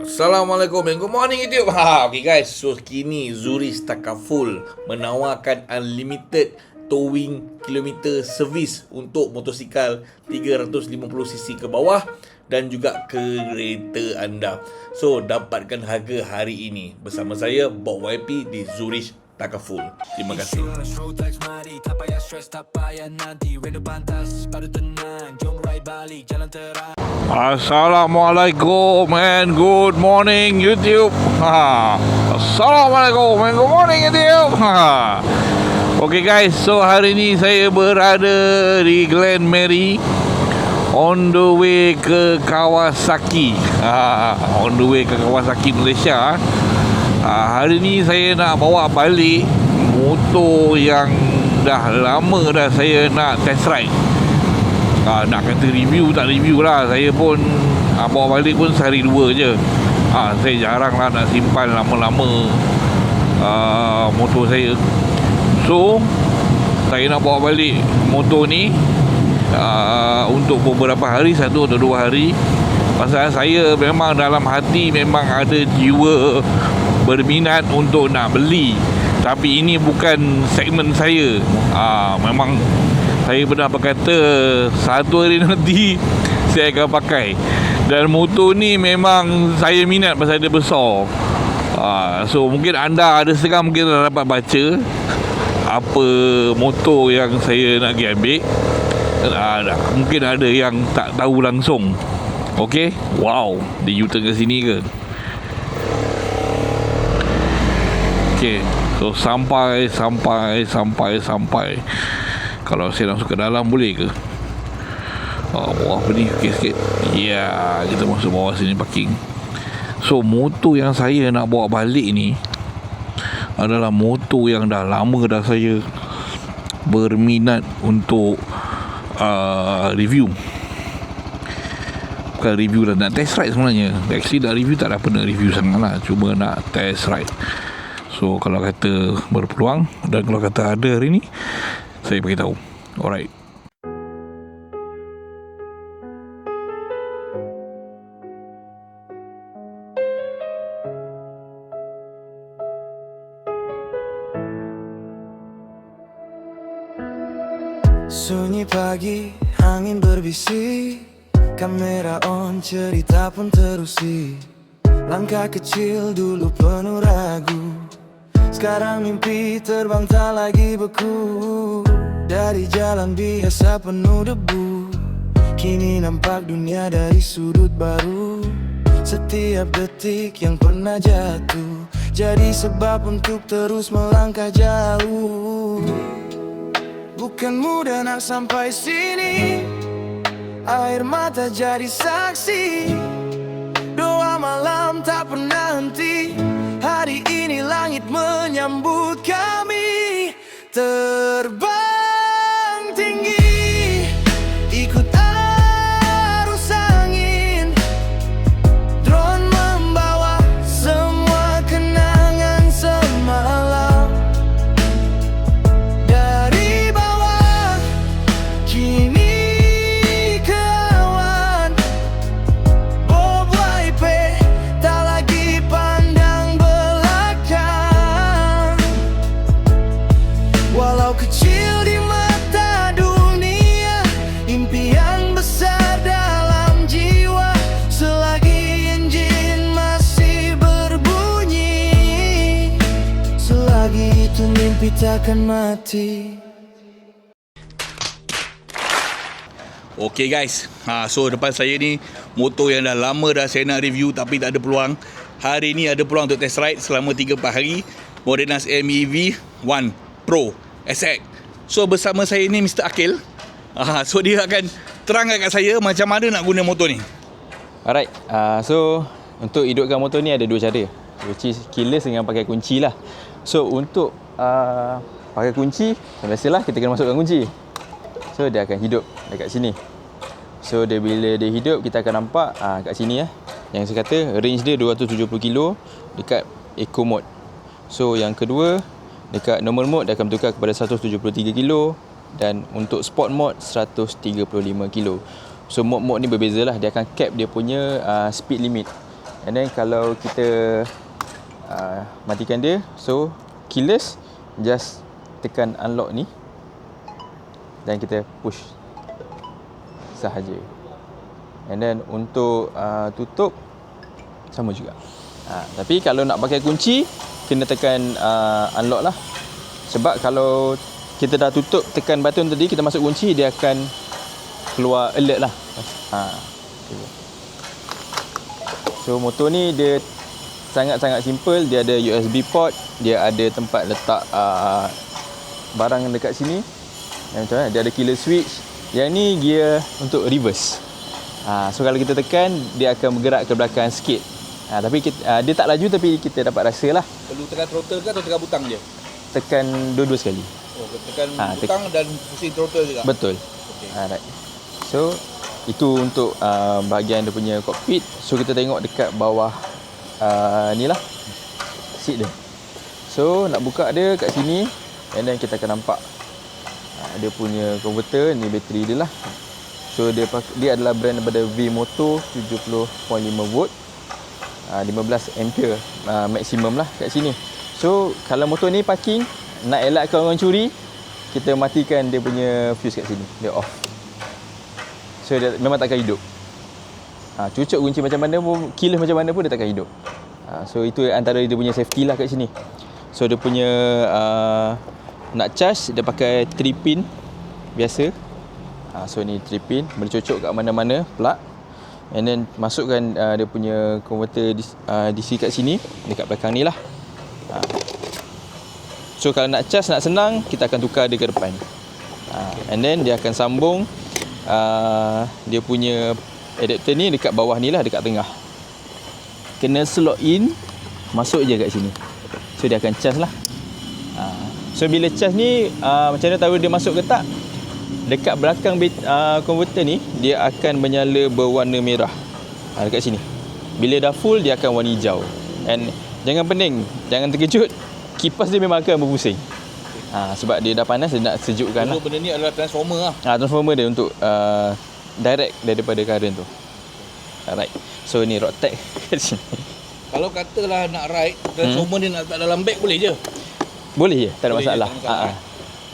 Assalamualaikum and good morning YouTube. Okay guys, so kini Zurich Takaful menawarkan unlimited towing kilometer servis untuk motosikal 350cc ke bawah dan juga kereta anda. So dapatkan harga hari ini bersama saya Bob YP di Zurich Takaful. Terima kasih. Assalamualaikum and good morning YouTube. Assalamualaikum and good morning YouTube. Okay guys, so hari ni saya berada di Glen Mary, on the way ke Kawasaki. On the way ke Kawasaki Malaysia. Hari ni saya nak bawa balik motor yang dah lama dah saya nak test ride. Nak kata review tak review lah. Saya pun bawa balik pun sehari dua je. Saya jarang lah nak simpan lama-lama motor saya. So saya nak bawa balik motor ni untuk beberapa hari, 1 atau 2 hari. Pasal saya memang dalam hati memang ada jiwa berminat untuk nak beli, tapi ini bukan segmen saya. Memang saya pernah berkata satu hari nanti saya akan pakai, dan motor ni memang saya minat pasal dia besar. So mungkin anda ada setengah mungkin dah dapat baca apa motor yang saya nak pergi ambil. Mungkin ada yang tak tahu langsung. Okay, wow, dia U-turn ke sini ke? Okay, so sampai. Kalau saya masuk ke dalam boleh ke? Bawah apa ni? Okay sikit. Ya, kita masuk bawah sini parking. So motor yang saya nak bawa balik ni adalah motor yang dah lama dah saya berminat untuk review. Bukan review lah, nak test ride sebenarnya. Actually dah review tak ada apa nak review sangat lah, cuma nak test ride. So kalau kata berpeluang dan kalau kata ada hari ni, saya beritahu. Alright. Sunyi pagi, angin berbisik, kamera on, cerita pun terusi. Langkah kecil dulu penuh ragu, sekarang mimpi terbang tak lagi beku. Dari jalan biasa penuh debu, kini nampak dunia dari sudut baru. Setiap detik yang pernah jatuh jadi sebab untuk terus melangkah jauh. Bukan mudah nak sampai sini, air mata jadi saksi. Doa malam tak pernah henti, hari ini langit menyambut kami. Terbang tinggi, ikut arus angin. Drone membawa semua kenangan semalam. Dari bawah, kini ke awan. Bob YP, tak lagi pandang belakang. Walau kecil di mata dunia, impian besar dalam jiwa. Selagi enjin masih berbunyi, selagi itu mimpi takkan mati. Okay guys, so depan saya ni motor yang dah lama dah saya nak review tapi tak ada peluang. Hari ni ada peluang untuk test ride selama 3-4 hari. Modenas MEV 1 Pro SX. So bersama saya ni Mr. Akil. So dia akan terangkan kat saya macam mana nak guna motor ni. Alright, so untuk hidupkan motor ni ada 2 cara, which is keyless dengan pakai kunci lah. So untuk pakai kunci, biasalah kita kena masukkan kunci. So dia akan hidup dekat sini. So dia bila dia hidup, kita akan nampak kat sini yang saya kata range dia 270 kilo dekat eco mode. So yang kedua, dekat normal mode dia akan bertukar kepada 173 kilo, dan untuk sport mode 135 kilo. So mode-mode ni berbeza lah, dia akan cap dia punya speed limit. And then kalau kita matikan dia, so keyless, just tekan unlock ni dan kita push sahaja. And then untuk tutup sama juga. Tapi kalau nak pakai kunci, kena tekan unlock lah. Sebab kalau kita dah tutup, tekan button tadi, kita masuk kunci, dia akan keluar alert lah. So motor ni dia sangat-sangat simple. Dia ada USB port, dia ada tempat letak barang dekat sini. Macam dia ada killer switch. Yang ni gear untuk reverse. So kalau kita tekan, dia akan bergerak ke belakang sikit. Tapi dia tak laju, tapi kita dapat rasa lah. Perlu tekan throttle ke atau tekan butang je? Tekan dua-dua sekali. Oh, tekan butang dan pusing throttle juga? Betul. Okay. Right. So itu untuk bahagian dia punya cockpit. So kita tengok dekat bawah ni lah seat dia. So nak buka dia kat sini, and then kita akan nampak dia punya converter. Ni bateri dia lah. So dia adalah brand daripada V-Moto 70.5 volt, 15 ampere maksimum lah kat sini. So kalau motor ni parking, nak elakkan orang curi, kita matikan dia punya fuse kat sini, dia off. So dia memang takkan hidup. Cucuk kunci macam mana pun, keyless macam mana pun, dia takkan hidup. So itu antara dia punya safety lah kat sini. So dia punya nak charge, dia pakai 3 pin biasa. So ni 3 pin, boleh cocok kat mana-mana plug. And then masukkan dia punya converter DC kat sini, dekat belakang ni lah. So kalau nak charge, nak senang, kita akan tukar dia ke depan. And then dia akan sambung dia punya adapter ni dekat bawah ni lah, dekat tengah. Kena slot in, masuk je kat sini. So dia akan charge lah. So bila charge ni, macam mana tahu dia masuk ke tak? Dekat belakang converter ni, dia akan menyala berwarna merah. Dekat sini. Bila dah full, dia akan warna hijau. And jangan pening, jangan terkejut, kipas dia memang akan berpusing. Sebab dia dah panas, dia nak sejukkan lah. So benda ni adalah transformer lah. Transformer dia untuk direct daripada current tu. Alright. So ni rod tag kat sini. Kalau katalah nak ride, transformer dia nak letak dalam beg boleh je? Boleh je, tak ada Boleh masalah. je, tak ada masalah.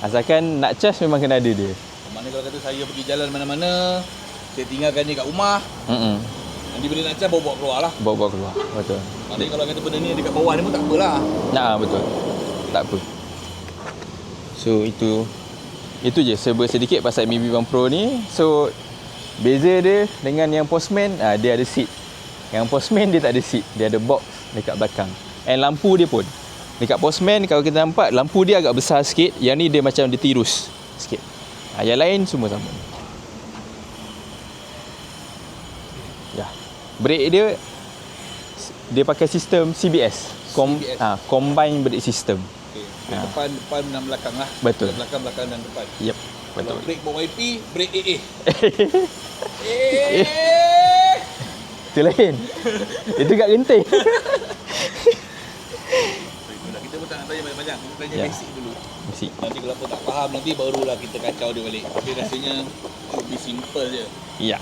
Asalkan nak charge memang kena ada dia. Mana kalau kata saya pergi jalan mana-mana, saya tinggalkan dia kat rumah, nanti bila nak charge bawa keluar lah. Bawa keluar. Betul. Maknanya kalau kata benda ni dekat bawah ni pun tak apalah. Betul. Tak apa. So itu je serba sedikit pasal MIB Bang Pro ni. So beza dia dengan yang Postman, dia ada seat. Yang Postman dia tak ada seat, dia ada box dekat belakang. And lampu dia pun, dekat Postman kalau kita nampak, lampu dia agak besar sikit. Yang ni dia macam dia tirus sikit. Yang lain semua sama. Brake dia pakai sistem CBS, Combine Brake System. Depan dan belakang lah. Betul. Belakang dan depan. Yep, betul. Kalau brake bawa YP, brake AA. Itu lain. Itu kat genting. Kita pun tak nak tanya banyak-banyak. Kita tanya basic dulu. Basic. Nanti kalau apa tak faham, nanti barulah kita kacau dia balik. Tapi rasanya lebih simple je. Ya.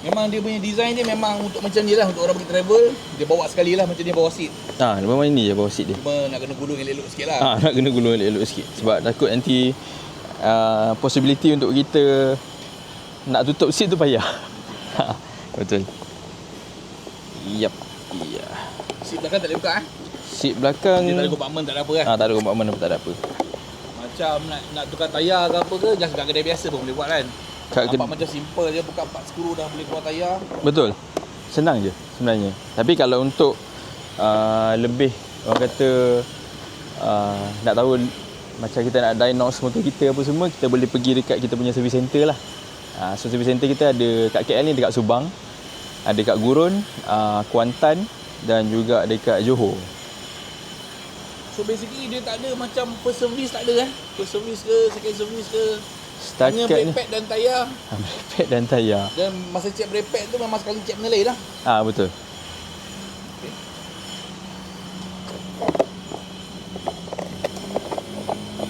Memang dia punya design dia memang untuk macam ni lah. Untuk orang pergi travel, dia bawa sekali lah macam dia bawa seat. Memang ini je bawa seat dia. Cuma nak kena gulung elok-elok sikit lah. Nak kena gulung elok-elok sikit. Sebab takut nanti possibility untuk kita nak tutup seat tu payah. Betul. Yap. Ya. Seat belakang tak boleh buka Seat belakang dia tak ada compartment, tak ada apa kan? tak ada compartment, tak ada apa. Macam nak tukar tayar ke apa ke, just kat kedai biasa pun boleh buat kan? Nampak macam simple je, buka 4 skru dah boleh keluar tayar. Betul. Senang je sebenarnya. Tapi kalau untuk lebih, orang kata nak tahu macam kita nak diagnose motor kita apa semua, kita boleh pergi dekat kita punya service center lah. So service center kita ada kat KL ni, dekat Subang, ada kat Gurun, Kuantan dan juga dekat Johor. So basically dia tak ada macam first service, tak ada first service ke second service ke. Hanya brake pad dan tayar. Brake pad dan tayar. Dan masa check brake pad tu memang sekali check benda lain lah. Betul. Okay.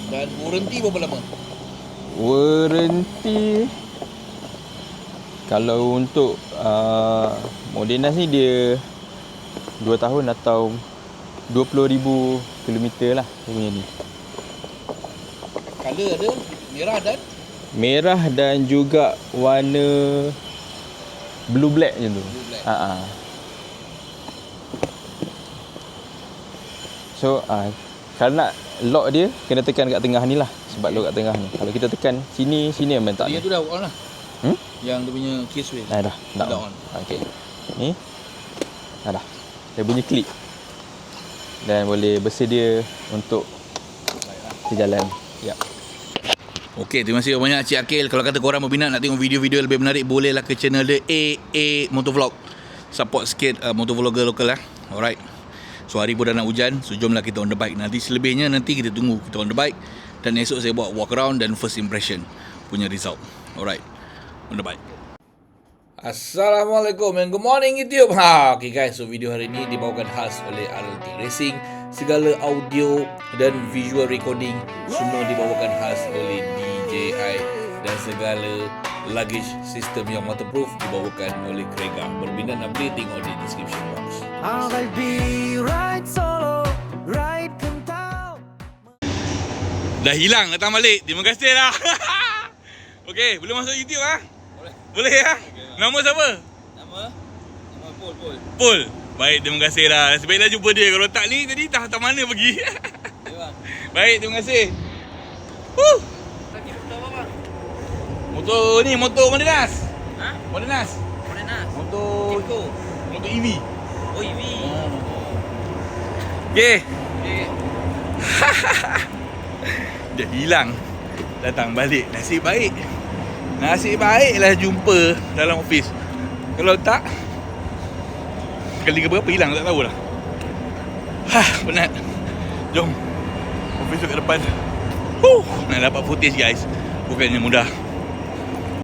Dan warranty berapa lama? Warranty Kalau untuk Modenas ni dia 2 tahun atau 20,000 kilometer lah dia punya ni. Color ada merah dan Merah dan juga warna blue black macam tu. Blue black. So kalau nak lock dia kena tekan kat tengah ni lah. Sebab lock kat tengah ni. Kalau kita tekan sini memang tak. Yang tu dah on lah. Yang dia punya caseway. Dah on. Okey. Ni. Dah. Dia bunyi klik. Dan boleh bersedia untuk berjalan. Ya. Okey, terima kasih banyak Cik Akil. Kalau kata korang berminat nak tengok video-video lebih menarik, bolehlah ke channel dia AA Motovlog. Support sikit motovlogger lokal lah. Alright. So hari pun dah nak hujan, so jomlah kita on the bike. Nanti selebihnya nanti kita tunggu kita on the bike. Dan esok saya buat walk around dan first impression punya result. Alright. On the bike. Assalamualaikum and good morning YouTube. Okay guys, so video hari ini dibawakan khas oleh RLT Racing. Segala audio dan visual recording semua dibawakan khas oleh DJI. Dan segala luggage system yang waterproof dibawakan oleh Krega. Berminat nak beli, tengok di description box. I'll be right solo, right kentau. Dah hilang, datang balik. Terima kasih lah. Okay, boleh masuk YouTube ah? Boleh ya? Okay, nama siapa? Nama Paul. Paul. Baik, terima kasih lah. Sebaiklah jumpa dia. Kalau tak ni tadi tak mana pergi. Baik, terima kasih. Motor ni, motor Modenas. Modenas. Motor EV. Oh, EV. Okay. Dia hilang. Datang balik. Nasib baiklah jumpa dalam office. Kalau tak, kali ke berapa hilang tak tahulah. Penat. Jom. Office tu kat depan. Nak dapat footage guys. Bukannya mudah.